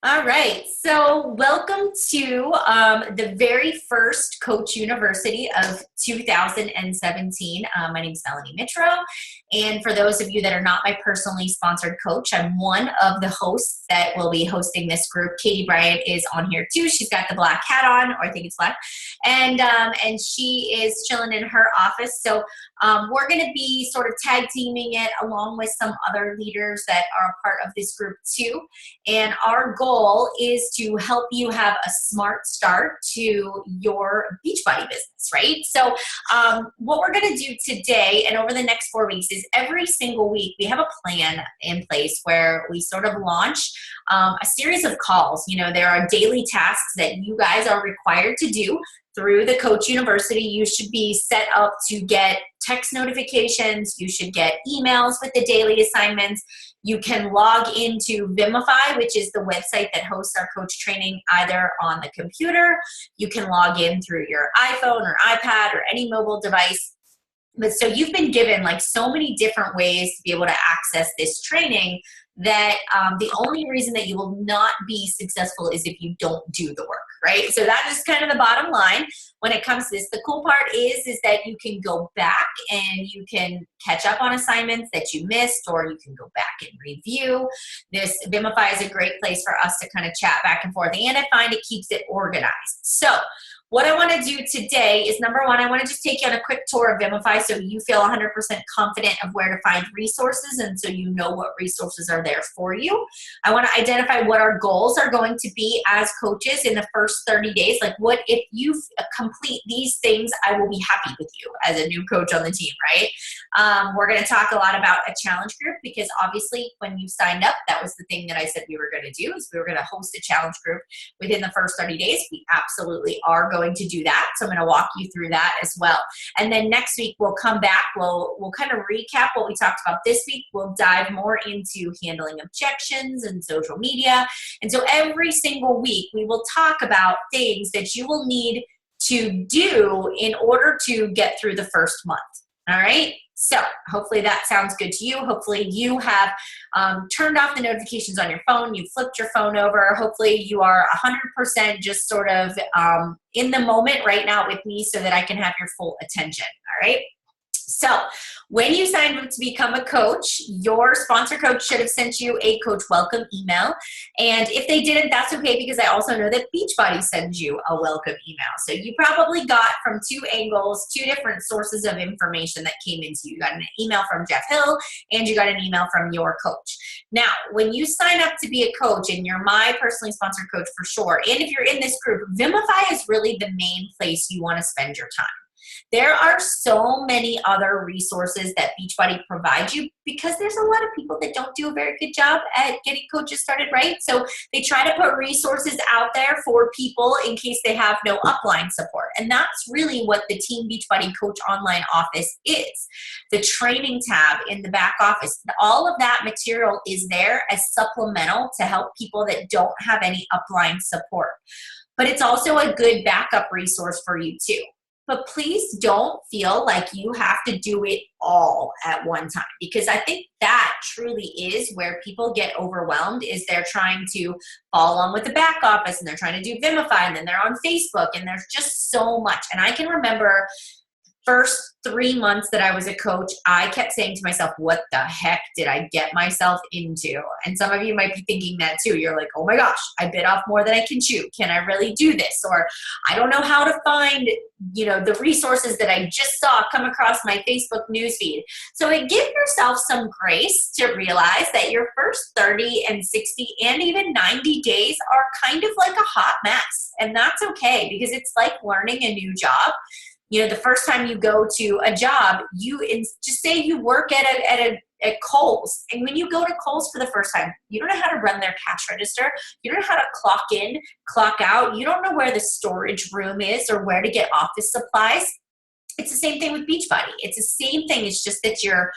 All right, so welcome to the very first Coach University of 2017. My name is Melanie Mitro, and for those of you that are not my personally sponsored coach, I'm one of the hosts that will be hosting this group. Katie Bryant is on here too. She's got the black hat on, or I think it's black, and she is chilling in her office. So we're going to be sort of tag teaming it along with some other leaders that are a part of this group too. And our goal is to help you have a smart start to your Beachbody business, right? So what we're going to do today and over the next 4 weeks is every single week we have a plan in place where we sort of launch a series of calls. You know, there are daily tasks that you guys are required to do through the Coach University. You should be set up to get text notifications. You should get emails with the daily assignments. You can log into Vimify, which is the website that hosts our coach training either on the computer. You can log in through your iPhone or iPad or any mobile device. But so you've been given like so many different ways to be able to access this training that the only reason that you will not be successful is if you don't do the work, right? So that is kind of the bottom line when it comes to this. The cool part is that you can go back and you can catch up on assignments that you missed, or you can go back and review. This Vimify is a great place for us to kind of chat back and forth, and I find it keeps it organized. So what I want to do today is, number one, I want to just take you on a quick tour of Vimify so you feel 100% confident of where to find resources, and so you know what resources are there for you. I want to identify what our goals are going to be as coaches in the first 30 days. Like, what if you complete these things, I will be happy with you as a new coach on the team, right? We're going to talk a lot about a challenge group, because obviously when you signed up, that was the thing that I said we were going to do, is we were going to host a challenge group within the first 30 days. We absolutely are going to do that. So I'm going to walk you through that as well. And then next week we'll come back. We'll kind of recap what we talked about this week. We'll dive more into handling objections and social media. And so every single week we will talk about things that you will need to do in order to get through the first month. All right. So hopefully that sounds good to you. Hopefully you have turned off the notifications on your phone. You flipped your phone over. Hopefully you are 100% just sort of in the moment right now with me so that I can have your full attention. All right. So when you signed up to become a coach, your sponsor coach should have sent you a coach welcome email. And if they didn't, that's okay, because I also know that Beachbody sends you a welcome email. So you probably got from two angles, two different sources of information that came into you. You got an email from Jeff Hill and you got an email from your coach. Now, when you sign up to be a coach, and you're my personally sponsored coach for sure, and if you're in this group, Vimify is really the main place you want to spend your time. There are so many other resources that Beachbody provides you, because there's a lot of people that don't do a very good job at getting coaches started, right? So they try to put resources out there for people in case they have no upline support. And that's really what the Team Beachbody Coach Online Office is. The training tab in the back office, all of that material is there as supplemental to help people that don't have any upline support. But it's also a good backup resource for you too. But please don't feel like you have to do it all at one time, because I think that truly is where people get overwhelmed, is they're trying to follow on with the back office, and they're trying to do Vimify, and then they're on Facebook, and there's just so much. And I can remember first 3 months that I was a coach, I kept saying to myself, what the heck did I get myself into? And some of you might be thinking that too. You're like, oh my gosh, I bit off more than I can chew. Can I really do this? Or I don't know how to find, the resources that I just saw come across my Facebook newsfeed. So give yourself some grace to realize that your first 30 and 60 and even 90 days are kind of like a hot mess. And that's okay, because it's like learning a new job. The first time you go to a job, just say you work at Kohl's. And when you go to Kohl's for the first time, you don't know how to run their cash register. You don't know how to clock in, clock out. You don't know where the storage room is or where to get office supplies. It's the same thing with Beachbody. It's the same thing. It's just that you're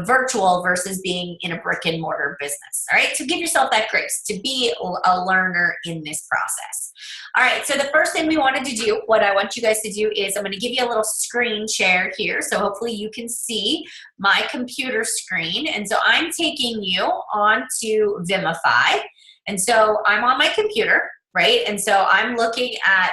virtual versus being in a brick and mortar business. All right. So give yourself that grace to be a learner in this process. All right. So the first thing we wanted to do, what I want you guys to do is I'm going to give you a little screen share here. So hopefully you can see my computer screen. And so I'm taking you onto Vimify. And so I'm on my computer, right? And so I'm looking at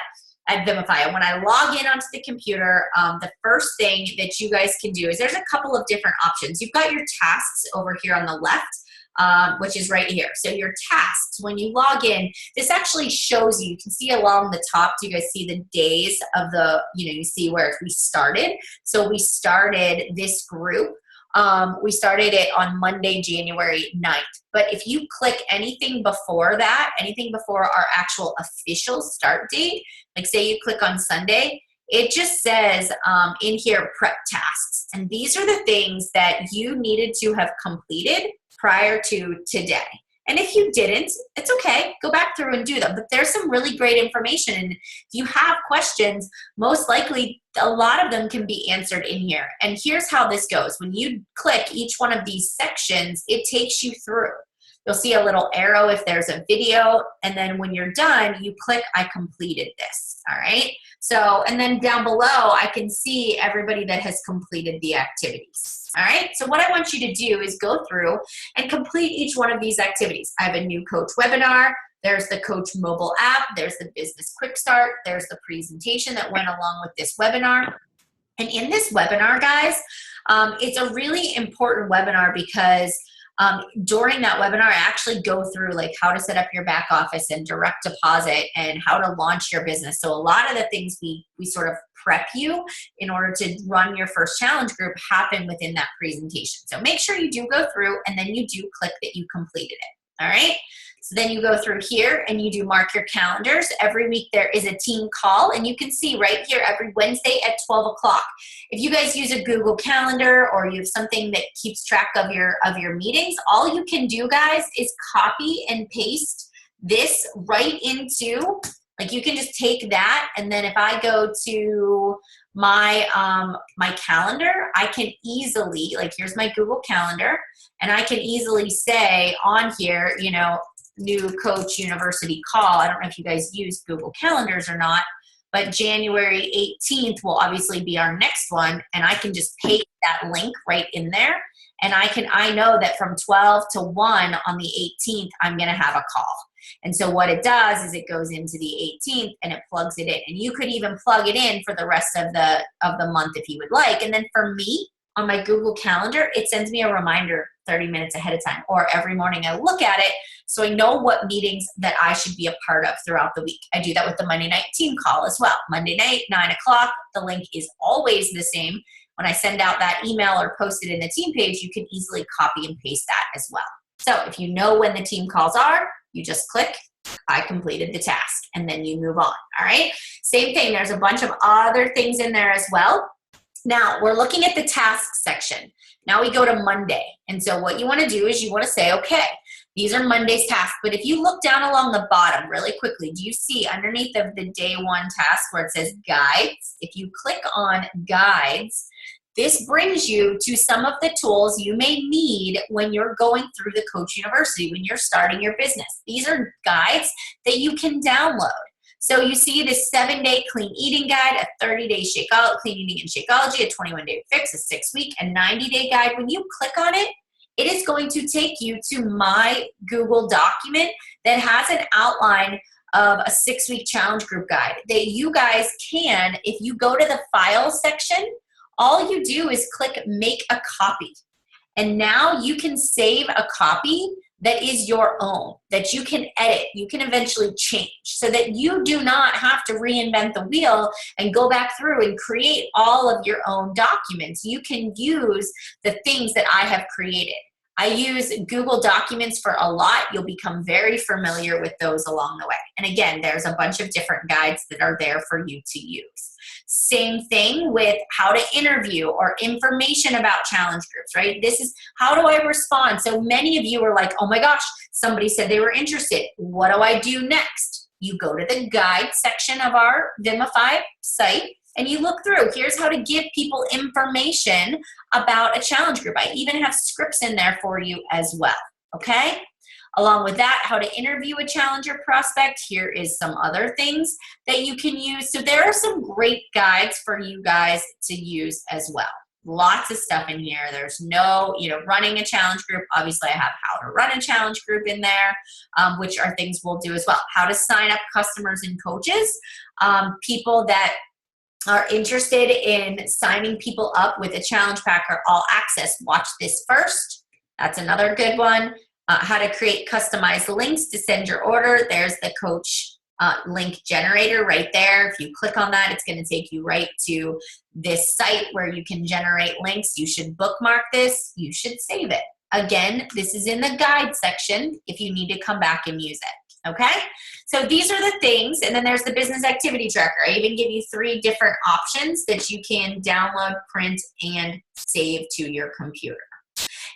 Vimify. And when I log in onto the computer, the first thing that you guys can do is there's a couple of different options. You've got your tasks over here on the left, which is right here. So your tasks, when you log in, this actually shows you can see along the top, do you guys see the days of the, you see where we started. So we started this group. We started it on Monday, January 9th. But if you click anything before that, anything before our actual official start date, like say you click on Sunday, it just says in here, prep tasks. And these are the things that you needed to have completed prior to today. And if you didn't, it's okay. Go back through and do them. But there's some really great information. And if you have questions, most likely a lot of them can be answered in here. And here's how this goes. When you click each one of these sections, it takes you through. You'll see a little arrow if there's a video. And then when you're done, you click, I completed this. All right. So, and then down below, I can see everybody that has completed the activities. All right. So what I want you to do is go through and complete each one of these activities. I have a new coach webinar. There's the coach mobile app. There's the business quick start. There's the presentation that went along with this webinar. And in this webinar, guys, it's a really important webinar because during that webinar, I actually go through like how to set up your back office and direct deposit and how to launch your business. So a lot of the things we sort of prep you in order to run your first challenge group happen within that presentation. So make sure you do go through and then you do click that you completed it. All right. So then you go through here and you do mark your calendars. Every week there is a team call, and you can see right here every Wednesday at 12 o'clock. If you guys use a Google Calendar or you have something that keeps track of your meetings, all you can do, guys, is copy and paste this right into, like you can just take that, and then if I go to my my calendar, I can easily, like here's my Google Calendar, and I can easily say on here, new coach university call. I don't know if you guys use Google Calendars or not, but January 18th will obviously be our next one. And I can just paste that link right in there. And I know that from 12 to 1 on the 18th, I'm going to have a call. And so what it does is it goes into the 18th and it plugs it in. And you could even plug it in for the rest of the month if you would like. And then for me, on my Google Calendar, it sends me a reminder 30 minutes ahead of time, or every morning I look at it so I know what meetings that I should be a part of throughout the week. I do that with the Monday night team call as well. Monday night, 9 o'clock, the link is always the same. When I send out that email or post it in the team page, you can easily copy and paste that as well. So if you know when the team calls are, you just click, I completed the task, and then you move on, all right? Same thing, there's a bunch of other things in there as well. Now, we're looking at the tasks section. Now we go to Monday. And so what you want to do is you want to say, okay, these are Monday's tasks. But if you look down along the bottom really quickly, do you see underneath of the day one task where it says guides? If you click on guides, this brings you to some of the tools you may need when you're going through the Coach University, when you're starting your business. These are guides that you can download. So you see this 7-day clean eating guide, a 30-day clean eating and Shakeology, a 21-day fix, a 6-week and 90-day guide. When you click on it, it is going to take you to my Google document that has an outline of a 6-week challenge group guide that you guys can, if you go to the file section, all you do is click make a copy. And now you can save a copy that is your own, that you can edit, you can eventually change, so that you do not have to reinvent the wheel and go back through and create all of your own documents. You can use the things that I have created. I use Google Documents for a lot. You'll become very familiar with those along the way. And again, there's a bunch of different guides that are there for you to use. Same thing with how to interview or information about challenge groups, right? This is how do I respond? So many of you are like, oh my gosh, somebody said they were interested. What do I do next? You go to the guide section of our Vimify site and you look through. Here's how to give people information about a challenge group. I even have scripts in there for you as well, okay? Along with that, how to interview a challenger prospect. Here is some other things that you can use. So there are some great guides for you guys to use as well. Lots of stuff in here. There's no, running a challenge group. Obviously, I have how to run a challenge group in there, which are things we'll do as well. How to sign up customers and coaches, people that are interested in signing people up with a challenge pack or all access. Watch this first. That's another good one. How to create customized links to send your order. There's the coach link generator right there. If you click on that, it's going to take you right to this site where you can generate links. You should bookmark this. You should save it. Again, this is in the guide section if you need to come back and use it. Okay? So these are the things, and then there's the business activity tracker. I even give you 3 different options that you can download, print, and save to your computer.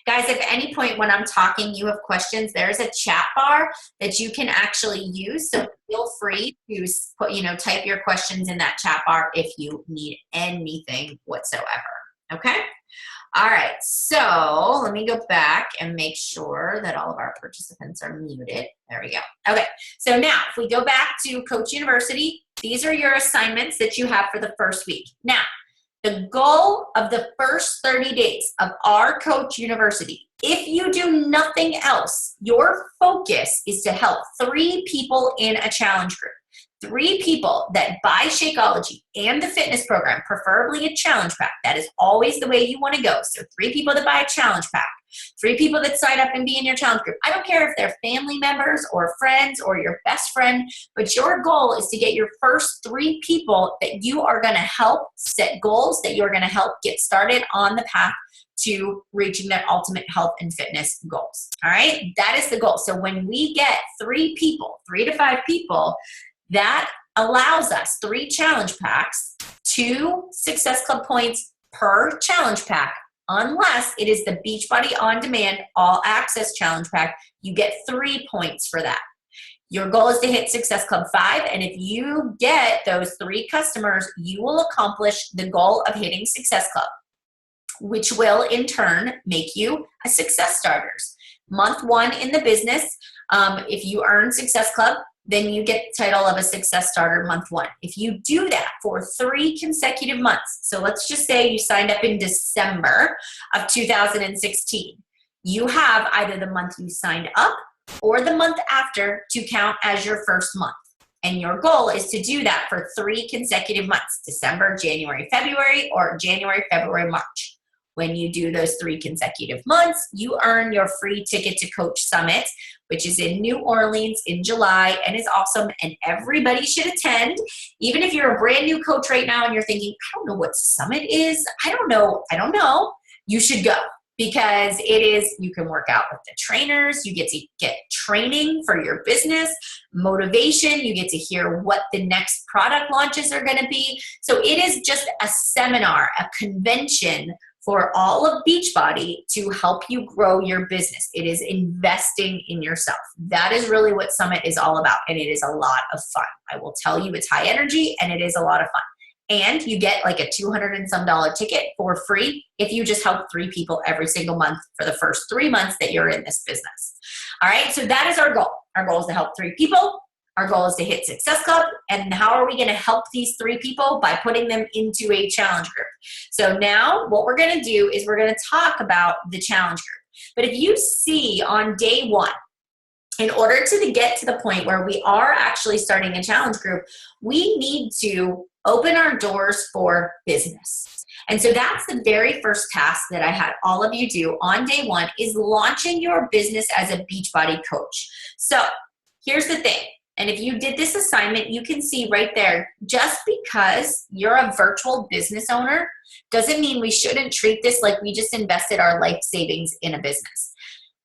Guys, if at any point when I'm talking you have questions, there's a chat bar that you can actually use. So feel free to put, type your questions in that chat bar if you need anything whatsoever. Okay? All right, so let me go back and make sure that all of our participants are muted. There we go. Okay, so now if we go back to Coach University, these are your assignments that you have for the first week. Now, the goal of the first 30 days of our Coach University, if you do nothing else, your focus is to help 3 people in a challenge group. 3 people that buy Shakeology and the fitness program, preferably a challenge pack. That is always the way you want to go. So 3 people that buy a challenge pack, 3 people that sign up and be in your challenge group. I don't care if they're family members or friends or your best friend, but your goal is to get your first 3 people that you are going to help set goals, that you're going to help get started on the path to reaching their ultimate health and fitness goals. All right? That is the goal. So when we get 3 people, 3 to 5 people, that allows us 3 challenge packs, 2 Success Club points per challenge pack. Unless it is the Beachbody On Demand All Access Challenge Pack, you get 3 points for that. Your goal is to hit Success Club 5, and if you get those 3 customers, you will accomplish the goal of hitting Success Club, which will in turn make you a Success Starters. Month 1 in the business, if you earn Success Club, then you get the title of a Success Starter month 1. If you do that for 3 consecutive months, so let's just say you signed up in December of 2016, you have either the month you signed up or the month after to count as your first month. And your goal is to do that for 3 consecutive months, December, January, February, or January, February, March. When you do those 3 consecutive months, you earn your free ticket to Coach Summit, which is in New Orleans in July and is awesome, and everybody should attend. Even if you're a brand new coach right now and you're thinking, I don't know what Summit is, I don't know, you should go, because it is, you can work out with the trainers, you get to get training for your business, motivation, you get to hear what the next product launches are going to be. So it is just a seminar, a convention for all of Beachbody to help you grow your business. It is investing in yourself. That is really what Summit is all about, and it is a lot of fun. I will tell you, it's high energy and it is a lot of fun. And you get like a $200 and some ticket for free if you just help 3 people every single month for the first 3 months that you're in this business. All right, so that is our goal. Our goal is to help 3 people. Our goal is to hit Success Club. And how are we going to help these 3 people? By putting them into a challenge group. So now what we're going to do is we're going to talk about the challenge group. But if you see on day 1, in order to get to the point where we are actually starting a challenge group, we need to open our doors for business. And so that's the very first task that I had all of you do on day 1, is launching your business as a Beachbody coach. So here's the thing. And if you did this assignment, you can see right there, just because you're a virtual business owner doesn't mean we shouldn't treat this like we just invested our life savings in a business.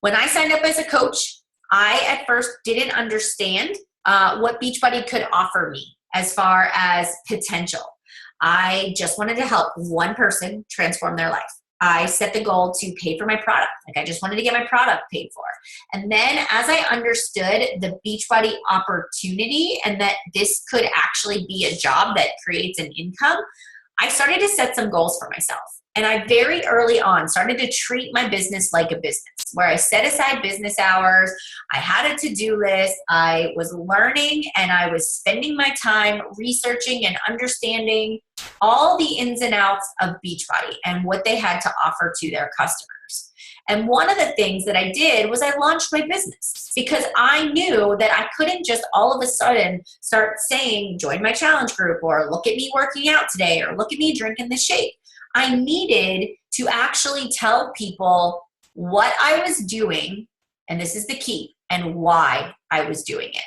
When I signed up as a coach, I at first didn't understand what Beachbody could offer me as far as potential. I just wanted to help one person transform their life. I set the goal to pay for my product. Like I just wanted to get my product paid for. And then as I understood the Beachbody opportunity and that this could actually be a job that creates an income, I started to set some goals for myself. And I very early on started to treat my business like a business where I set aside business hours. I had a to-do list. I was learning and I was spending my time researching and understanding all the ins and outs of Beachbody and what they had to offer to their customers. And one of the things that I did was I launched my business because I knew that I couldn't just all of a sudden start saying, join my challenge group, or look at me working out today, or look at me drinking the shake. I needed to actually tell people what I was doing, and this is the key, and why I was doing it.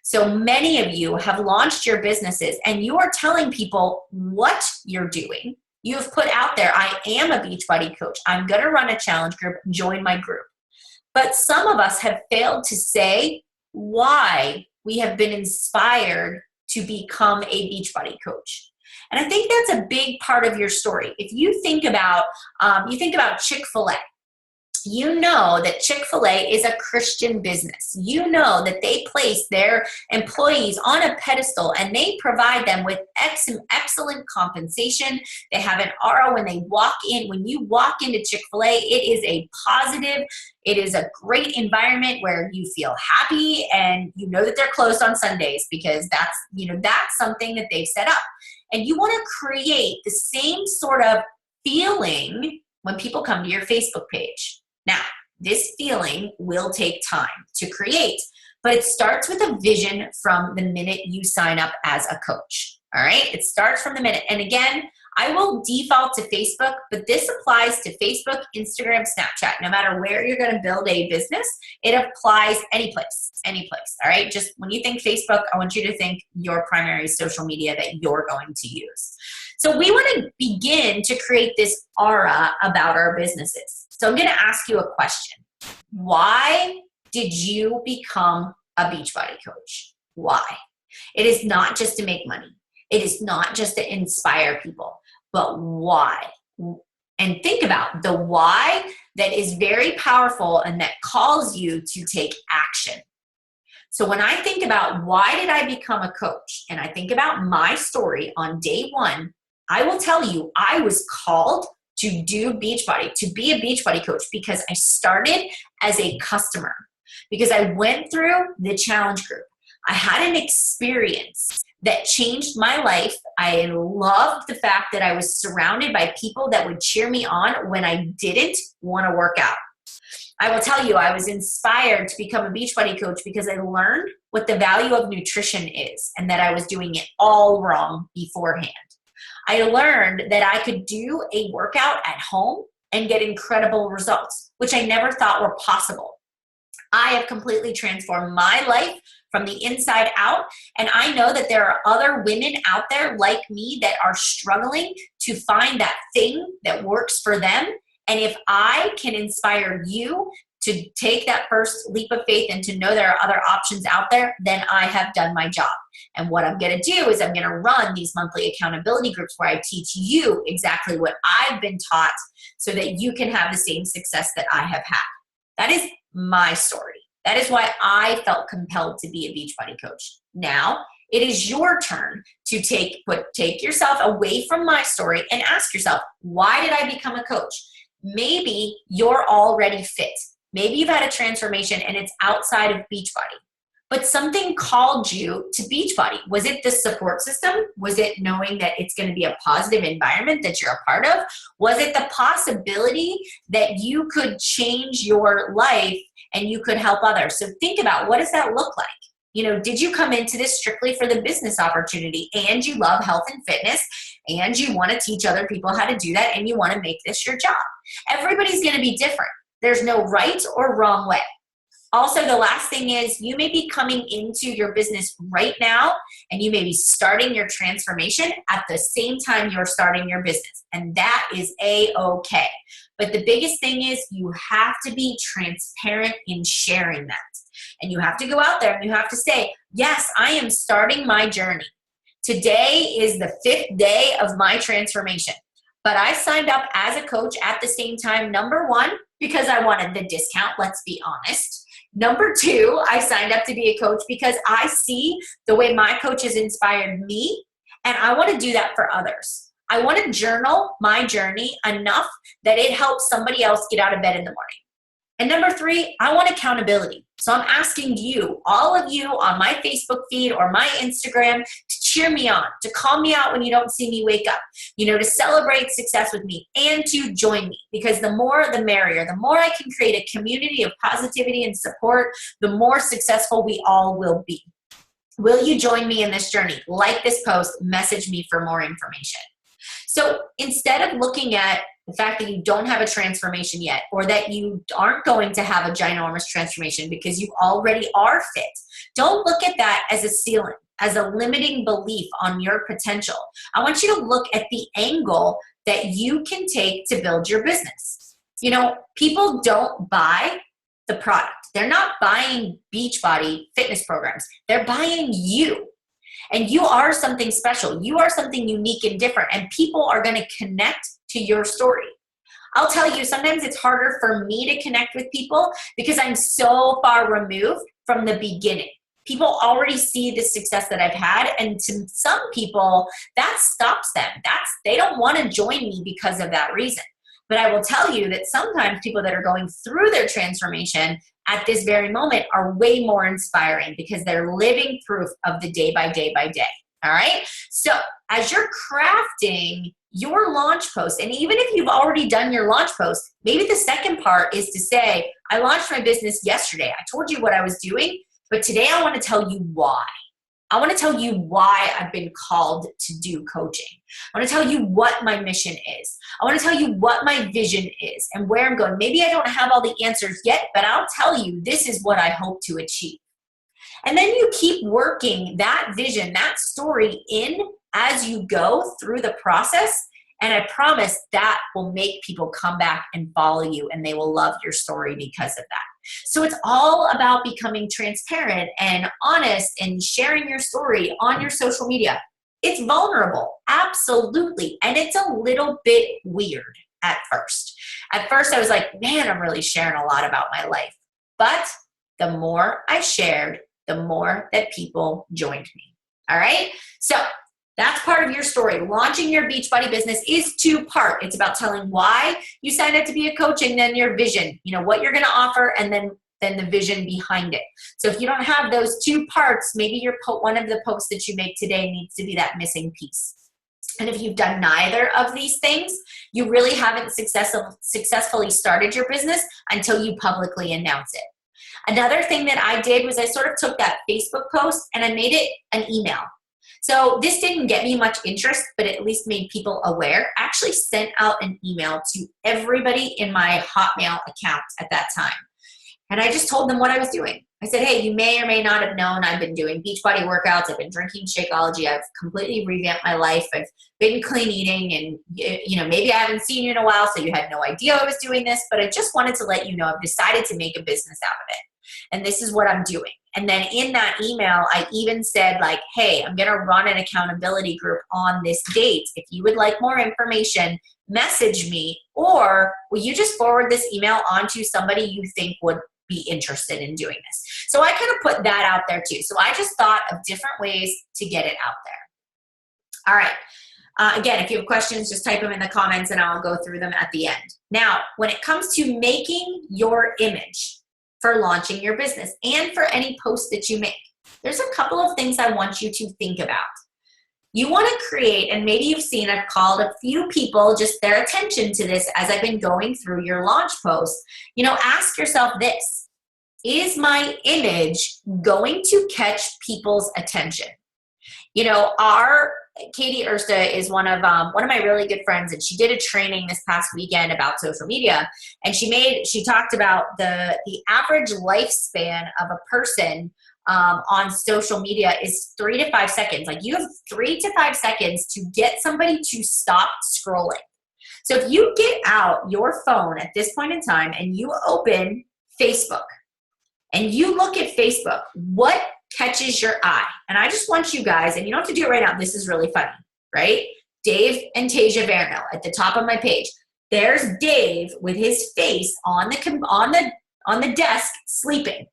So many of you have launched your businesses and you are telling people what you're doing. You have put out there, I am a Beachbody coach. I'm going to run a challenge group. Join my group. But some of us have failed to say why we have been inspired to become a Beachbody coach. And I think that's a big part of your story. If you think about Chick-fil-A, you know that Chick-fil-A is a Christian business. You know that they place their employees on a pedestal and they provide them with excellent compensation. They have an aura when they walk in. When you walk into Chick-fil-A, it is a positive, it is a great environment where you feel happy and you know that they're closed on Sundays because that's something that they've set up. And you want to create the same sort of feeling when people come to your Facebook page. Now, this feeling will take time to create, but it starts with a vision from the minute you sign up as a coach. All right? It starts from the minute. And again, I will default to Facebook, but this applies to Facebook, Instagram, Snapchat. No matter where you're going to build a business, it applies any place. All right? Just when you think Facebook, I want you to think your primary social media that you're going to use. So we want to begin to create this aura about our businesses. So I'm going to ask you a question. Why did you become a Beachbody coach? Why? It is not just to make money. It is not just to inspire people, but why? And think about the why that is very powerful and that calls you to take action. So when I think about why did I become a coach, and I think about my story on day one, I will tell you I was called to do Beachbody, to be a Beachbody coach because I started as a customer, because I went through the challenge group. I had an experience that changed my life. I loved the fact that I was surrounded by people that would cheer me on when I didn't want to work out. I will tell you, I was inspired to become a Beachbody coach because I learned what the value of nutrition is and that I was doing it all wrong beforehand. I learned that I could do a workout at home and get incredible results, which I never thought were possible. I have completely transformed my life from the inside out, and I know that there are other women out there like me that are struggling to find that thing that works for them. And if I can inspire you to take that first leap of faith and to know there are other options out there, then I have done my job. And what I'm going to do is I'm going to run these monthly accountability groups where I teach you exactly what I've been taught so that you can have the same success that I have had. That is my story. That is why I felt compelled to be a Beachbody coach. Now, it is your turn to take yourself away from my story and ask yourself, why did I become a coach? Maybe you're already fit. Maybe you've had a transformation and it's outside of Beachbody, but something called you to Beachbody. Was it the support system? Was it knowing that it's going to be a positive environment that you're a part of? Was it the possibility that you could change your life and you could help others? So think about, what does that look like? Did you come into this strictly for the business opportunity and you love health and fitness and you want to teach other people how to do that and you want to make this your job? Everybody's going to be different. There's no right or wrong way. Also, the last thing is you may be coming into your business right now and you may be starting your transformation at the same time you're starting your business. And that is A-okay. But the biggest thing is you have to be transparent in sharing that. And you have to go out there and you have to say, yes, I am starting my journey. Today is the 5th day of my transformation. but I signed up as a coach at the same time. Number one, because I wanted the discount, let's be honest. Number two, I signed up to be a coach because I see the way my coach has inspired me, and I want to do that for others. I want to journal my journey enough that it helps somebody else get out of bed in the morning. And number three, I want accountability. So I'm asking you, all of you on my Facebook feed or my Instagram, to cheer me on, to call me out when you don't see me wake up, to celebrate success with me and to join me, because the more the merrier. The more I can create a community of positivity and support, the more successful we all will be. Will you join me in this journey? Like this post, message me for more information. So instead of looking at the fact that you don't have a transformation yet, or that you aren't going to have a ginormous transformation because you already are fit, don't look at that as a ceiling, as a limiting belief on your potential. I want you to look at the angle that you can take to build your business. People don't buy the product. They're not buying Beachbody fitness programs. They're buying you. And you are something special. You are something unique and different, and people are going to connect to your story. I'll tell you, sometimes it's harder for me to connect with people because I'm so far removed from the beginning. People already see the success that I've had, and to some people, that stops them. They don't want to join me because of that reason. But I will tell you that sometimes people that are going through their transformation at this very moment are way more inspiring because they're living proof of the day by day by day. All right. So as you're crafting your launch post, and even if you've already done your launch post, maybe the second part is to say, I launched my business yesterday. I told you what I was doing, but today I want to tell you why. I want to tell you why I've been called to do coaching. I want to tell you what my mission is. I want to tell you what my vision is and where I'm going. Maybe I don't have all the answers yet, but I'll tell you this is what I hope to achieve. And then you keep working that vision, that story in as you go through the process. And I promise that will make people come back and follow you, and they will love your story because of that. So it's all about becoming transparent and honest and sharing your story on your social media. It's vulnerable, absolutely. And it's a little bit weird at first. At first I was like, man, I'm really sharing a lot about my life. But the more I shared, the more that people joined me. All right? So that's part of your story. Launching your Beachbody business is two-part. It's about telling why you signed up to be a coach, and then your vision, what you're going to offer, and then the vision behind it. So if you don't have those two parts, maybe one of the posts that you make today needs to be that missing piece. And if you've done neither of these things, you really haven't successfully started your business until you publicly announce it. Another thing that I did was I sort of took that Facebook post and I made it an email. So this didn't get me much interest, but it at least made people aware. I actually sent out an email to everybody in my Hotmail account at that time. And I just told them what I was doing. I said, hey, you may or may not have known I've been doing Beachbody workouts. I've been drinking Shakeology. I've completely revamped my life. I've been clean eating, and maybe I haven't seen you in a while, so you had no idea I was doing this, but I just wanted to let you know I've decided to make a business out of it. And this is what I'm doing. And then in that email, I even said hey, I'm going to run an accountability group on this date. If you would like more information, message me, or will you just forward this email on to somebody you think would be interested in doing this? So I kind of put that out there too. So I just thought of different ways to get it out there. All right. Again, if you have questions, just type them in the comments and I'll go through them at the end. Now, when it comes to making your image for launching your business and for any post that you make, there's a couple of things I want you to think about. You want to create, and maybe you've seen, I've called a few people just their attention to this as I've been going through your launch post. Ask yourself this: is my image going to catch people's attention? Our Katie Ersta is one of my really good friends, and she did a training this past weekend about social media, and she talked about the average lifespan of a person on social media is 3 to 5 seconds. You have 3 to 5 seconds to get somebody to stop scrolling. So if you get out your phone at this point in time and you open Facebook and you look at Facebook, what catches your eye? And I just want you guys, and you don't have to do it right now, this is really funny, right? Dave and Tasia Verno at the top of my page. There's Dave with his face on the desk sleeping.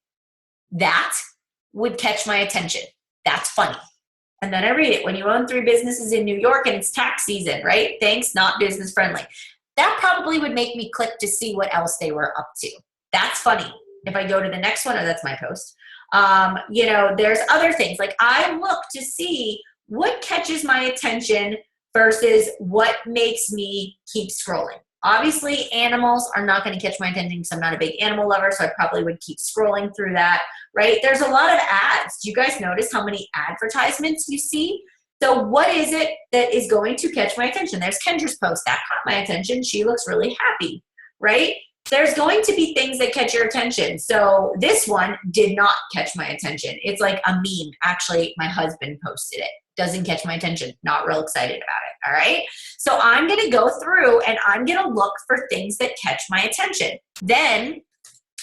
That would catch my attention. That's funny. And then I read it. When you own 3 businesses in New York and it's tax season, right? Thanks, not business friendly. That probably would make me click to see what else they were up to. That's funny. If I go to the next one, that's my post. There's other things. Like I look to see what catches my attention versus what makes me keep scrolling. Obviously, animals are not going to catch my attention because I'm not a big animal lover, so I probably would keep scrolling through that, right? There's a lot of ads. Do you guys notice how many advertisements you see? So what is it that is going to catch my attention? There's Kendra's post. That caught my attention. She looks really happy, right? There's going to be things that catch your attention. So this one did not catch my attention. It's like a meme. Actually, my husband posted it. Doesn't catch my attention. Not real excited about it, all right? So I'm going to go through and I'm going to look for things that catch my attention. Then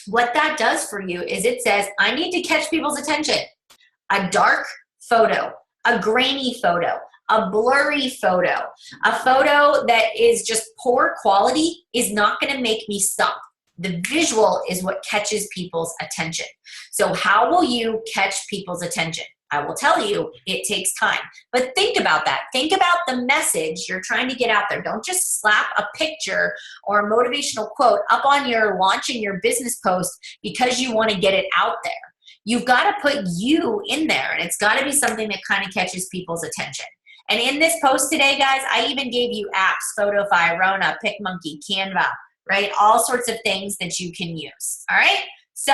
what that does for you is it says, I need to catch people's attention. A dark photo, a grainy photo, a blurry photo, a photo that is just poor quality is not going to make me stop. The visual is what catches people's attention. So how will you catch people's attention? I will tell you, it takes time. But think about that. Think about the message you're trying to get out there. Don't just slap a picture or a motivational quote up on your launching your business post because you want to get it out there. You've got to put you in there, and it's got to be something that kind of catches people's attention. And in this post today, guys, I even gave you apps, Photofy, Rona, PicMonkey, Canva, right? All sorts of things that you can use, all right? So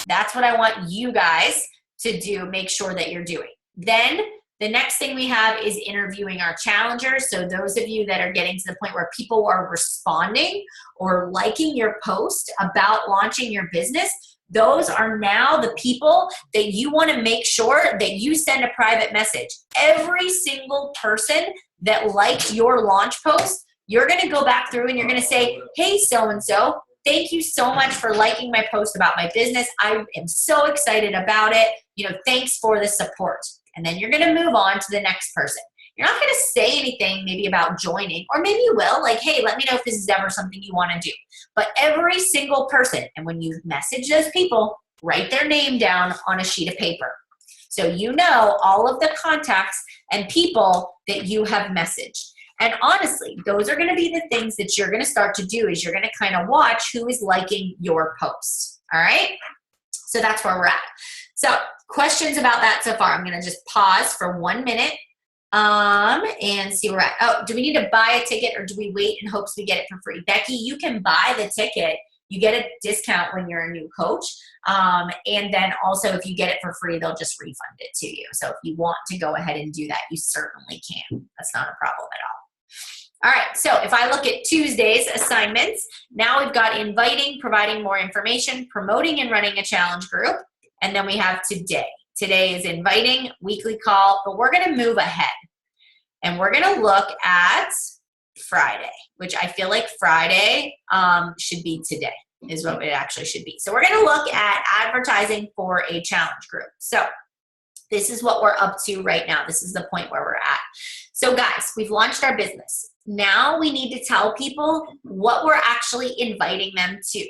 that's what I want you guys to do, make sure that you're doing. Then the next thing we have is interviewing our challengers. So those of you that are getting to the point where people are responding or liking your post about launching your business, those are now the people that you want to make sure that you send a private message. Every single person that liked your launch post, you're going to go back through and you're going to say, hey, so-and-so, thank you so much for liking my post about my business. I am so excited about it. Thanks for the support. And then you're going to move on to the next person. You're not going to say anything maybe about joining, or maybe you will, like, hey, let me know if this is ever something you want to do. But every single person, and when you message those people, write their name down on a sheet of paper. So you know all of the contacts and people that you have messaged. And honestly, those are going to be the things that you're going to start to do is you're going to kind of watch who is liking your posts. All right? So that's where we're at. So questions about that so far? I'm going to just pause for 1 minute and see where we're at. Oh, do we need to buy a ticket or do we wait in hopes we get it for free? Becky, you can buy the ticket. You get a discount when you're a new coach. And then also if you get it for free, they'll just refund it to you. So if you want to go ahead and do that, you certainly can. That's not a problem at all. All right, so if I look at Tuesday's assignments, now we've got inviting, providing more information, promoting and running a challenge group, and then we have today. Today is inviting, weekly call, but we're going to move ahead. And we're going to look at Friday, which I feel like Friday should be today, is what it actually should be. So we're going to look at advertising for a challenge group. So this is what we're up to right now. This is the point where we're at. So guys, we've launched our business. Now we need to tell people what we're actually inviting them to.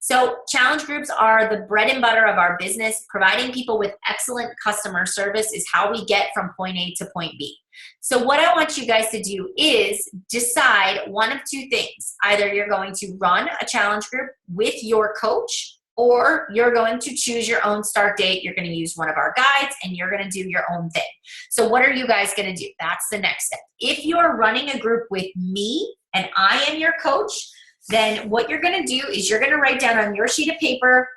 So challenge groups are the bread and butter of our business. Providing people with excellent customer service is how we get from point A to point B. So what I want you guys to do is decide one of two things. Either you're going to run a challenge group with your coach, or you're going to choose your own start date. You're going to use one of our guides and you're going to do your own thing. So what are you guys going to do? That's the next step. If you're running a group with me and I am your coach, then what you're going to do is you're going to write down on your sheet of paper,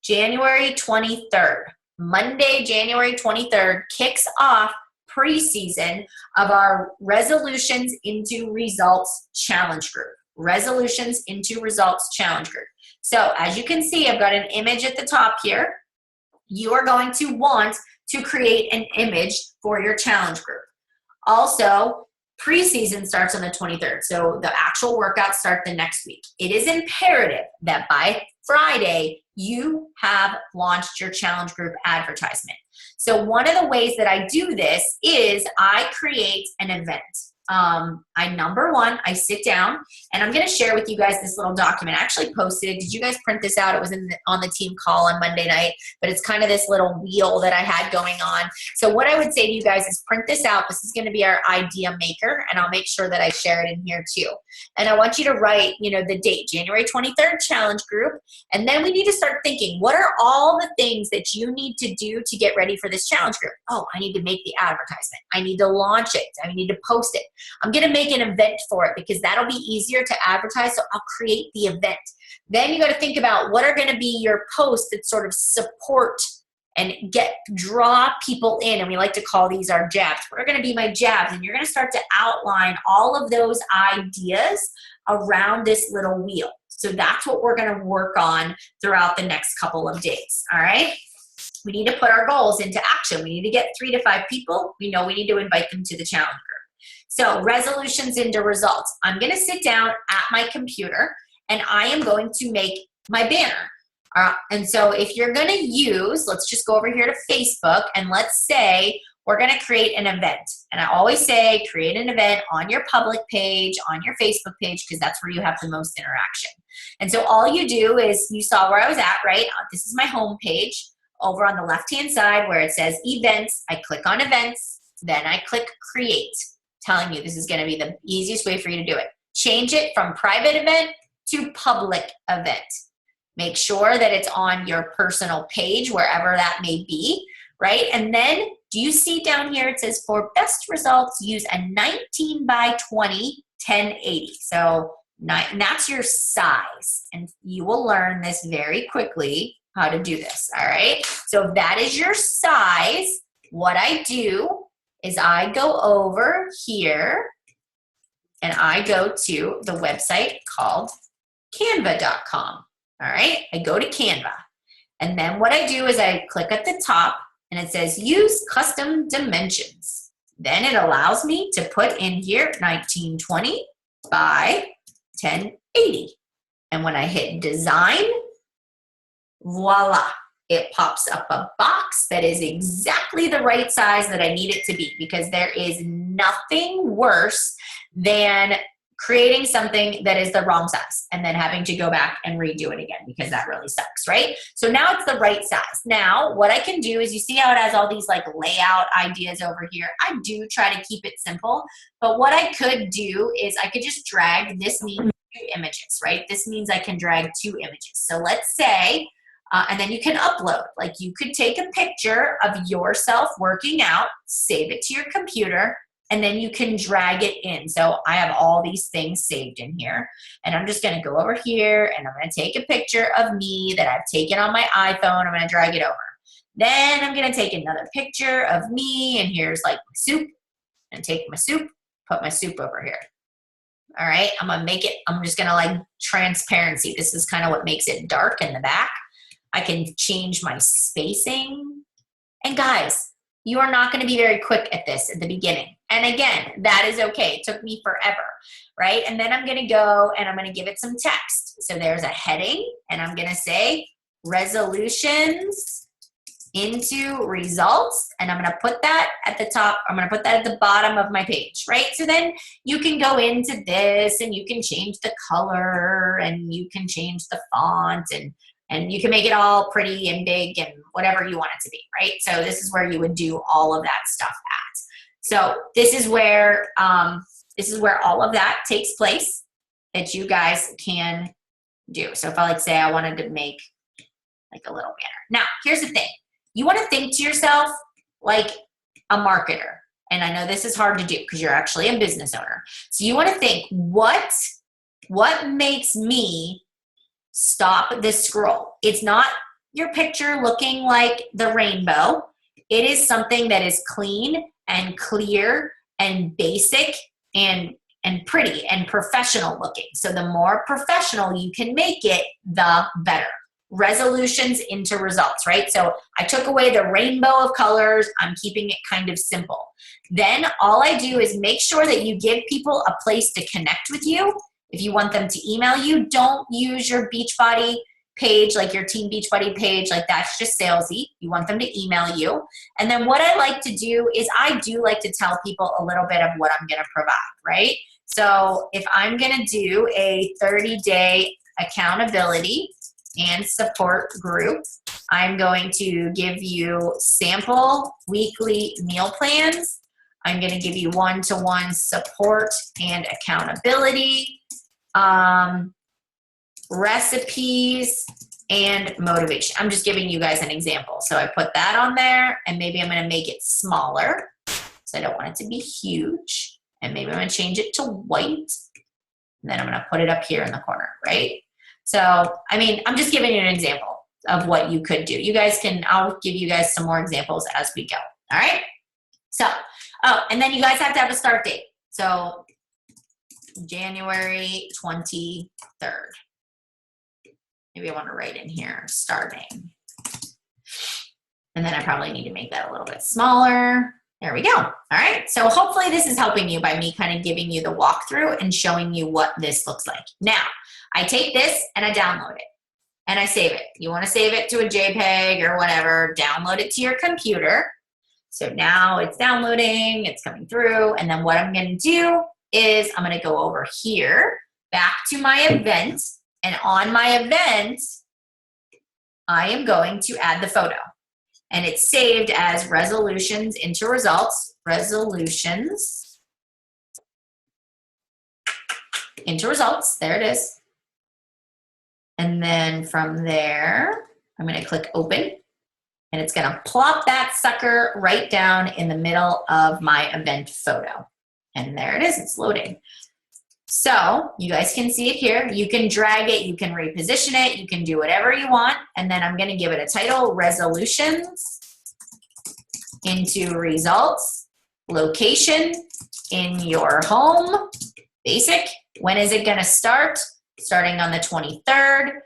January 23rd. Monday, January 23rd kicks off preseason of our Resolutions into Results Challenge Group. Resolutions into Results Challenge Group. So as you can see, I've got an image at the top here. You are going to want to create an image for your challenge group. Also, preseason starts on the 23rd, so the actual workouts start the next week. It is imperative that by Friday, you have launched your challenge group advertisement. So one of the ways that I do this is I create an event. number one, I sit down and I'm going to share with you guys this little document. I actually posted it. Did you guys print this out? It was on the team call on Monday night, but it's kind of this little wheel that I had going on. So what I would say to you guys is print this out. This is going to be our idea maker, and I'll make sure that I share it in here too. And I want you to write, the date, January 23rd challenge group. And then we need to start thinking, what are all the things that you need to do to get ready for this challenge group? Oh, I need to make the advertisement. I need to launch it. I need to post it. I'm going to make an event for it because that'll be easier to advertise. So I'll create the event. Then you got to think about what are going to be your posts that sort of support and draw people in. And we like to call these our jabs. What are going to be my jabs? And you're going to start to outline all of those ideas around this little wheel. So that's what we're going to work on throughout the next couple of days. All right. We need to put our goals into action. We need to get 3 to 5 people. We know we need to invite them to the challenge group. So resolutions into results. I'm going to sit down at my computer and I am going to make my banner. And so if you're going to use, let's just go over here to Facebook and let's say we're going to create an event. And I always say create an event on your public page, on your Facebook page, because that's where you have the most interaction. And so all you do is, you saw where I was at, right? This is my home page. Over on the left-hand side where it says events, I click on events, then I click create. Telling you this is going to be the easiest way for you to do it. Change it from private event to public event. Make sure that it's on your personal page, wherever that may be, right? And then do you see down here, it says for best results, use a 19 by 20, 1080. So that's your size. And you will learn this very quickly how to do this, all right? So if that is your size, what I do is I go over here and I go to the website called canva.com. All right, I go to Canva. And then what I do is I click at the top and it says use custom dimensions. Then it allows me to put in here 1920 by 1080. And when I hit design, voila. It pops up a box that is exactly the right size that I need it to be, because there is nothing worse than creating something that is the wrong size and then having to go back and redo it again, because that really sucks, right? So now it's the right size. Now what I can do is, you see how it has all these like layout ideas over here. I do try to keep it simple, but what I could do is I could just drag, this means 2 images, right? This means I can drag 2 images. So let's say, and then you can upload. Like you could take a picture of yourself working out, save it to your computer, and then you can drag it in. So I have all these things saved in here. And I'm just going to go over here and I'm going to take a picture of me that I've taken on my iPhone. I'm going to drag it over. Then I'm going to take another picture of me, and here's like my soup. And take my soup, put my soup over here. All right, I'm going to make it, I'm just going to like transparency. This is kind of what makes it dark in the back. I can change my spacing. And guys, you are not going to be very quick at this at the beginning. And again, that is okay. It took me forever, right? And then I'm going to go and I'm going to give it some text. So there's a heading, and I'm going to say resolutions into results. And I'm going to put that at the top. I'm going to put that at the bottom of my page, right? So then you can go into this and you can change the color and you can change the font, and you can make it all pretty and big and whatever you want it to be, right? So this is where you would do all of that stuff at. So this is where all of that takes place that you guys can do. So if I say I wanted to make like a little banner. Now, here's the thing. You want to think to yourself like a marketer. And I know this is hard to do because you're actually a business owner. So you want to think, what makes me stop this scroll? It's not your picture looking like the rainbow. It is something that is clean and clear and basic and pretty and professional looking. So the more professional you can make it, the better. Resolutions into results, right? So I took away the rainbow of colors. I'm keeping it kind of simple. Then all I do is make sure that you give people a place to connect with you. If you want them to email you, don't use your Beachbody page, like your Team Beachbody page, like that's just salesy. You want them to email you. And then what I like to do is I do like to tell people a little bit of what I'm going to provide, right? So if I'm going to do a 30-day accountability and support group, I'm going to give you sample weekly meal plans. I'm going to give you one-to-one support and accountability, recipes, and motivation. I'm just giving you guys an example. So I put that on there, and maybe I'm going to make it smaller. So I don't want it to be huge. And maybe I'm going to change it to white. And then I'm going to put it up here in the corner, right? So, I mean, I'm just giving you an example of what you could do. You guys can, I'll give you guys some more examples as we go. All right? So, oh, and then you guys have to have a start date. So, January 23rd. Maybe I want to write in here, starting. And then I probably need to make that a little bit smaller. There we go. All right. So hopefully this is helping you by me kind of giving you the walkthrough and showing you what this looks like. Now, I take this and I download it and I save it. You want to save it to a JPEG or whatever, download it to your computer. So now it's downloading, it's coming through. And then what I'm going to do is I'm going to go over here, back to my event. And on my event, I am going to add the photo. And it's saved as resolutions into results, resolutions into results. There it is. And then from there, I'm going to click open. And it's going to plop that sucker right down in the middle of my event photo. And there it is. It's loading. So you guys can see it here. You can drag it. You can reposition it. You can do whatever you want. And then I'm going to give it a title, resolutions into results, location in your home, basic. When is it going to start? Starting on the 23rd.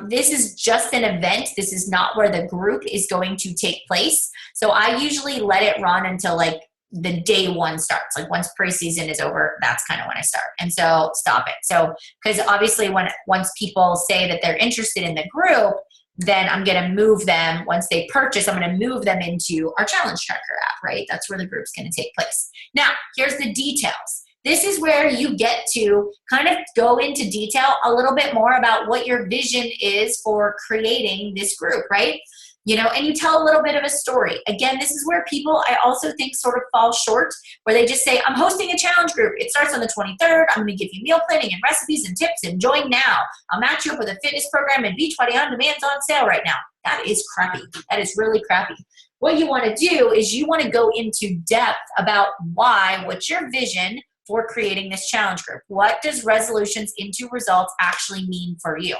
This is just an event. This is not where the group is going to take place. So I usually let it run until like the day one starts. Like once preseason is over, that's kind of when I start. And so stop it. So, because obviously once people say that they're interested in the group, then I'm going to move them. Once they purchase, I'm going to move them into our challenge tracker app, right? That's where the group's going to take place. Now, here's the details. This is where you get to kind of go into detail a little bit more about what your vision is for creating this group, right? You know, and you tell a little bit of a story. Again, this is where people, I also think, sort of fall short, where they just say, I'm hosting a challenge group. It starts on the 23rd. I'm going to give you meal planning and recipes and tips, and join now. I'll match you up with a fitness program, and Beachbody On Demand's on sale right now. That is crappy. That is really crappy. What you want to do is you want to go into depth about why, what's your vision for creating this challenge group? What does resolutions into results actually mean for you?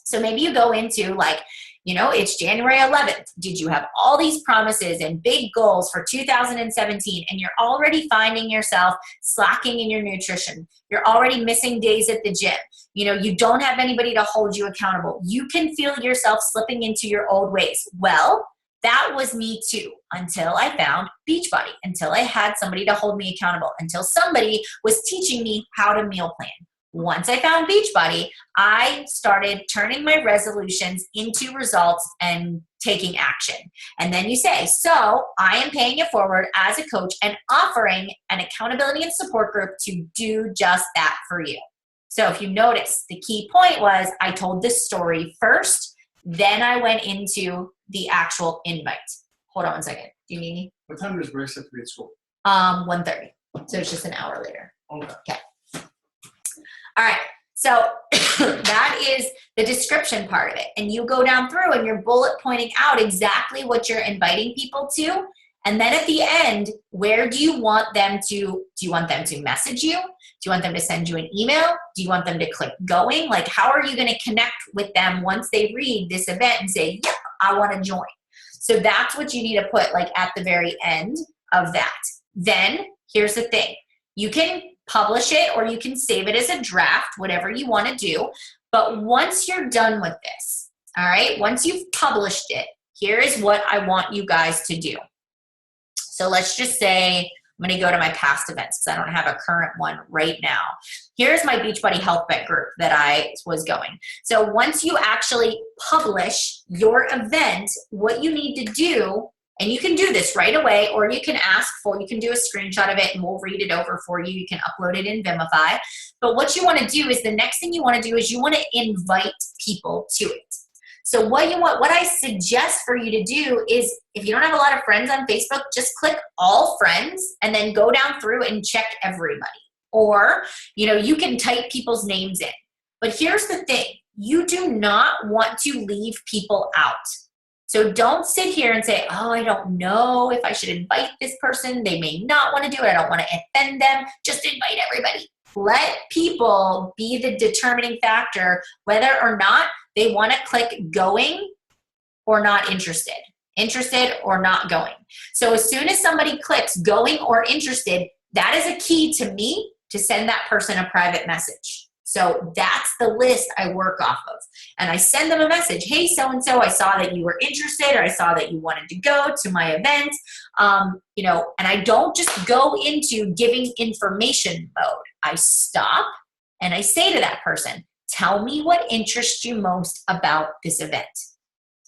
So maybe you go into like, you know, it's January 11th. Did you have all these promises and big goals for 2017, and you're already finding yourself slacking in your nutrition? You're already missing days at the gym. You know, you don't have anybody to hold you accountable. You can feel yourself slipping into your old ways. Well, that was me too, until I found Beachbody, until I had somebody to hold me accountable, until somebody was teaching me how to meal plan. Once I found Beachbody, I started turning my resolutions into results and taking action. And then you say, so I am paying it forward as a coach and offering an accountability and support group to do just that for you. So if you notice, the key point was I told this story first, then I went into the actual invite. Hold on one second. Do you need me? What time does Grace have to be at school? 1:30. So it's just an hour later. Okay. All right. So that is the description part of it. And you go down through and you're bullet pointing out exactly what you're inviting people to. And then at the end, where do you want them to, do you want them to message you? Do you want them to send you an email? Do you want them to click going? Like, how are you going to connect with them once they read this event and say, yep, I want to join? So that's what you need to put like at the very end of that. Then here's the thing. You can publish it or you can save it as a draft, whatever you want to do. But once you're done with this, all right, once you've published it, here is what I want you guys to do. So let's just say I'm going to go to my past events because I don't have a current one right now. Here's my Beachbody Health Bet group that I was going. So once you actually publish your event, what you need to do, and you can do this right away, or you can you can do a screenshot of it and we'll read it over for you. You can upload it in Vimify. But what you want to do is the next thing you want to do is you want to invite people to it. So what I suggest for you to do is, if you don't have a lot of friends on Facebook, just click all friends and then go down through and check everybody. Or, you can type people's names in. But here's the thing, you do not want to leave people out. So don't sit here and say, oh, I don't know if I should invite this person. They may not want to do it. I don't want to offend them. Just invite everybody. Let people be the determining factor whether or not they want to click going or not interested. Interested or not going. So as soon as somebody clicks going or interested, that is a key to me to send that person a private message. So that's the list I work off of. And I send them a message. Hey, so-and-so, I saw that you were interested, or I saw that you wanted to go to my event. And I don't just go into giving information mode. I stop and I say to that person, tell me what interests you most about this event.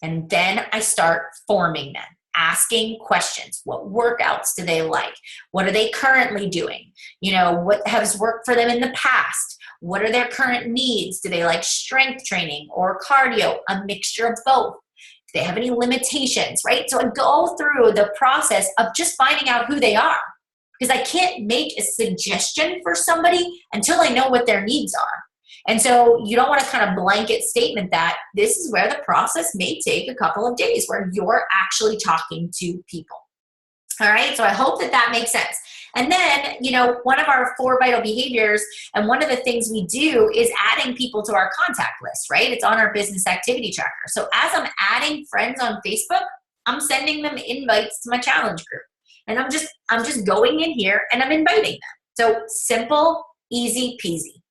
And then I start forming them, asking questions. What workouts do they like? What are they currently doing? What has worked for them in the past? What are their current needs? Do they like strength training or cardio? A mixture of both. Do they have any limitations, right? So I go through the process of just finding out who they are, because I can't make a suggestion for somebody until I know what their needs are. And so you don't want to kind of blanket statement that. This is where the process may take a couple of days, where you're actually talking to people. All right, so I hope that makes sense. And then, one of our 4 vital behaviors, and one of the things we do is adding people to our contact list, right? It's on our business activity tracker. So as I'm adding friends on Facebook, I'm sending them invites to my challenge group. And I'm just going in here and I'm inviting them. So simple, easy peasy.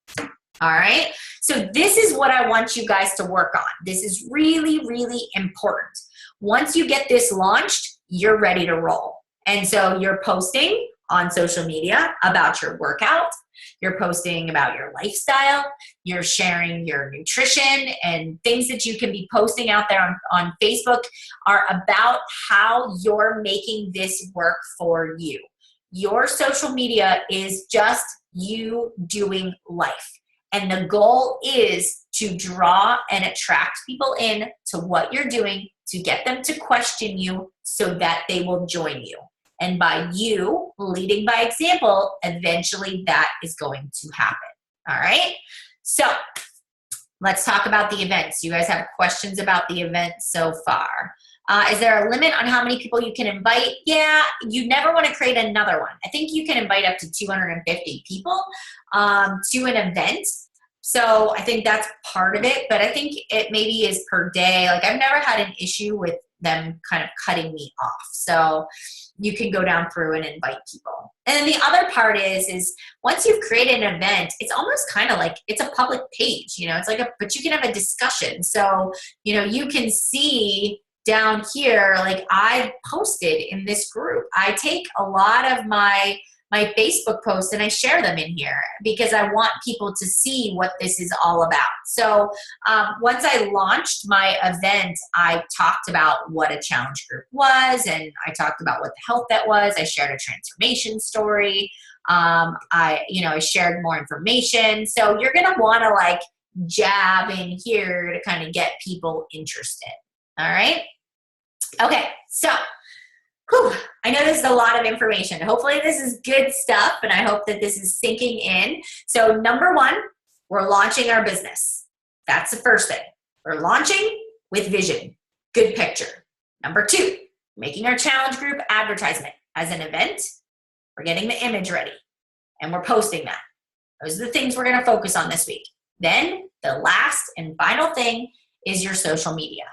All right. So this is what I want you guys to work on. This is really, really important. Once you get this launched, you're ready to roll. And so you're posting on social media about your workout. You're posting about your lifestyle. You're sharing your nutrition, and things that you can be posting out there on Facebook are about how you're making this work for you. Your social media is just you doing life. And the goal is to draw and attract people in to what you're doing, to get them to question you so that they will join you. And by you leading by example, eventually that is going to happen. All right? So let's talk about the events. You guys have questions about the event so far. Is there a limit on how many people you can invite? Yeah, you never want to create another one. I think you can invite up to 250 people to an event. So I think that's part of it, but I think it maybe is per day. Like, I've never had an issue with them kind of cutting me off. So you can go down through and invite people. And then the other part is once you've created an event, it's almost kind of like it's a public page, it's like but you can have a discussion. So, you can see down here, like I've posted in this group. I take a lot of my Facebook posts and I share them in here because I want people to see what this is all about. So once I launched my event, I talked about what a challenge group was, and I talked about what the health that was. I shared a transformation story. I shared more information. So you're going to want to jab in here to kind of get people interested. All right. Okay. So I know this is a lot of information. Hopefully this is good stuff, and I hope that this is sinking in. So number 1, we're launching our business. That's the first thing. We're launching with vision. Good picture. Number 2, making our challenge group advertisement as an event. We're getting the image ready, and we're posting that. Those are the things we're going to focus on this week. Then the last and final thing is your social media.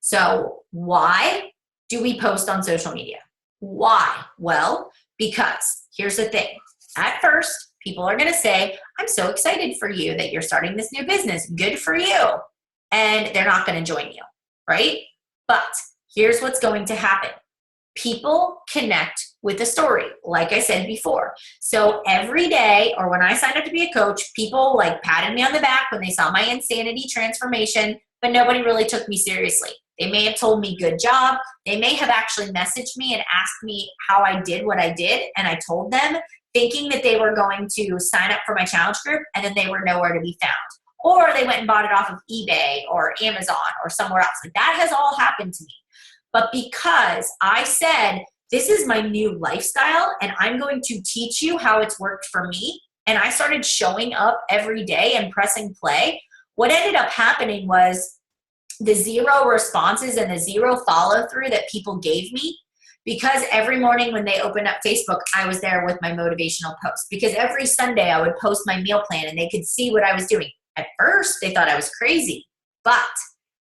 So why do we post on social media? Why? Well, because here's the thing. At first, people are going to say, I'm so excited for you that you're starting this new business. Good for you. And they're not going to join you, right? But here's what's going to happen. People connect with a story, like I said before. So every day, or when I signed up to be a coach, people like patted me on the back when they saw my insanity transformation, but nobody really took me seriously. They may have told me good job. They may have actually messaged me and asked me how I did what I did, and I told them, thinking that they were going to sign up for my challenge group, and then they were nowhere to be found. Or they went and bought it off of eBay or Amazon or somewhere else. Like, that has all happened to me. But because I said, this is my new lifestyle and I'm going to teach you how it's worked for me, and I started showing up every day and pressing play, what ended up happening was the zero responses and the zero follow through that people gave me, because every morning when they opened up Facebook, I was there with my motivational post. Because every Sunday I would post my meal plan and they could see what I was doing. At first, they thought I was crazy, but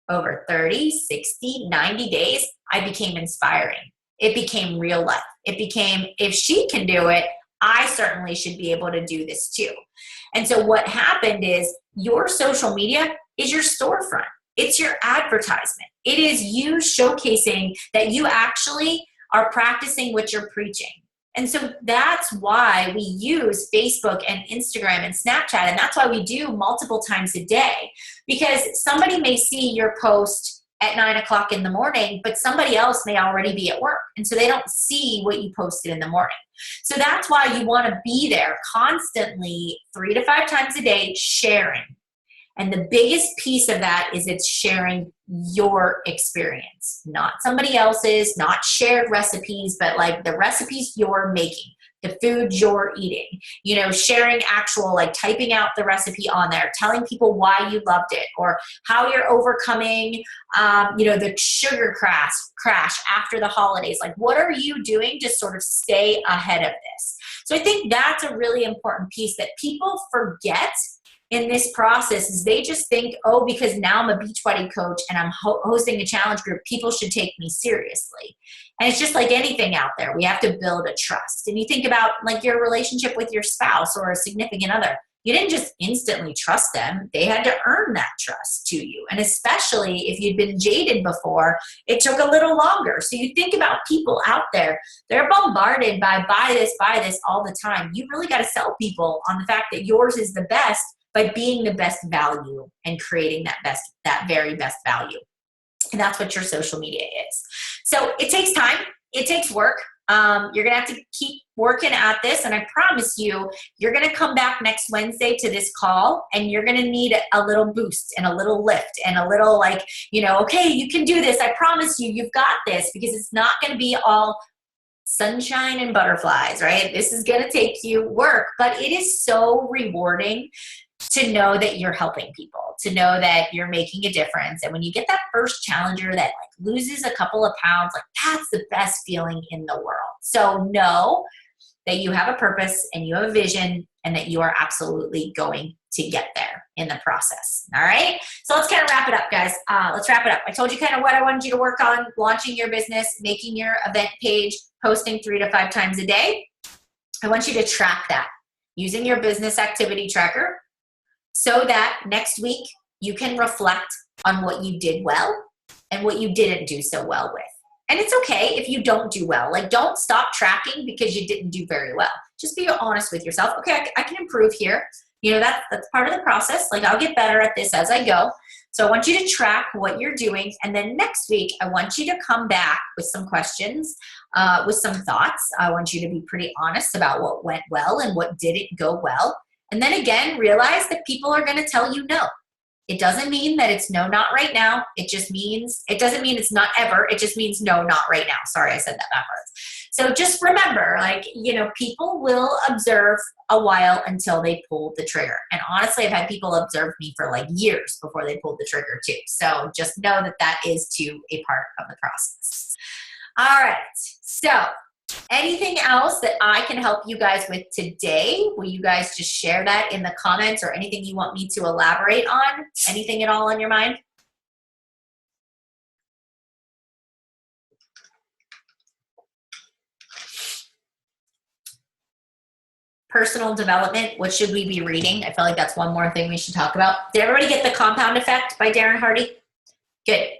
over 30, 60, 90 days, I became inspiring. It became real life. It became, if she can do it, I certainly should be able to do this too. And so what happened is, your social media is your storefront. It's your advertisement. It is you showcasing that you actually are practicing what you're preaching. And so that's why we use Facebook and Instagram and Snapchat, and that's why we do multiple times a day, because somebody may see your post at 9 o'clock in the morning, but somebody else may already be at work, and so they don't see what you posted in the morning. So that's why you want to be there constantly 3 to 5 times a day sharing. And the biggest piece of that is it's sharing your experience, not somebody else's, not shared recipes, but like the recipes you're making, the food you're eating, you know, sharing actual, like typing out the recipe on there, telling people why you loved it, or how you're overcoming, you know, the sugar crash after the holidays. Like, what are you doing to sort of stay ahead of this? So I think that's a really important piece that people forget in this process, is they just think, oh, because now I'm a Beachbody coach and I'm hosting a challenge group, people should take me seriously. And it's just like anything out there. We have to build a trust. And you think about like your relationship with your spouse or a significant other. You didn't just instantly trust them. They had to earn that trust to you. And especially if you'd been jaded before, it took a little longer. So you think about people out there, they're bombarded by buy this all the time. You really got to sell people on the fact that yours is the best by being the best value and creating that very best value. And that's what your social media is. So it takes time. It takes work. You're going to have to keep working at this. And I promise you, you're going to come back next Wednesday to this call, and you're going to need a little boost and a little lift and a little like, you know, okay, you can do this. I promise you, you've got this, because it's not going to be all sunshine and butterflies, right? This is going to take you work, but it is so rewarding to know that you're helping people, to know that you're making a difference. And when you get that first challenger that like loses a couple of pounds, like that's the best feeling in the world. So know that you have a purpose and you have a vision, and that you are absolutely going to get there in the process. All right. So let's kind of wrap it up, guys. Let's wrap it up. I told you kind of what I wanted you to work on: launching your business, making your event page, posting 3 to 5 times a day. I want you to track that using your business activity tracker, so that next week you can reflect on what you did well and what you didn't do so well with. And it's okay if you don't do well. Like, don't stop tracking because you didn't do very well. Just be honest with yourself. Okay, I can improve here. You know, that's part of the process. Like, I'll get better at this as I go. So I want you to track what you're doing. And then next week, I want you to come back with some questions, with some thoughts. I want you to be pretty honest about what went well and what didn't go well. And then again, realize that people are going to tell you no. It doesn't mean that it's no, not right now. It just means, it doesn't mean it's not ever. It just means no, not right now. Sorry, I said that backwards. So just remember, like, you know, people will observe a while until they pull the trigger. And honestly, I've had people observe me for like years before they pulled the trigger too. So just know that that is too a part of the process. All right. So anything else that I can help you guys with today? Will you guys just share that in the comments, or anything you want me to elaborate on? Anything at all on your mind? Personal development. What should we be reading? I feel like that's one more thing we should talk about. Did everybody get The Compound Effect by Darren Hardy? Good.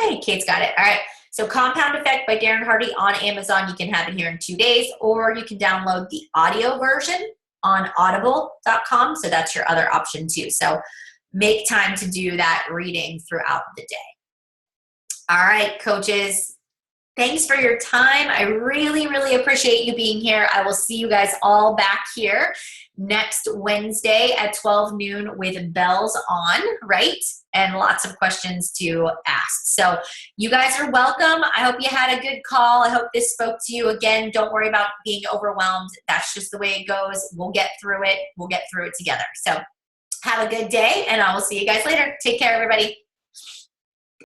Yay. Kate's got it. All right. So Compound Effect by Darren Hardy on Amazon. You can have it here in 2 days, or you can download the audio version on audible.com. So that's your other option too. So make time to do that reading throughout the day. All right, coaches. Thanks for your time. I really, really appreciate you being here. I will see you guys all back here next Wednesday at 12 noon with bells on, right? And lots of questions to ask. So you guys are welcome. I hope you had a good call. I hope this spoke to you. Again, don't worry about being overwhelmed. That's just the way it goes. We'll get through it. We'll get through it together. So have a good day, and I will see you guys later. Take care, everybody.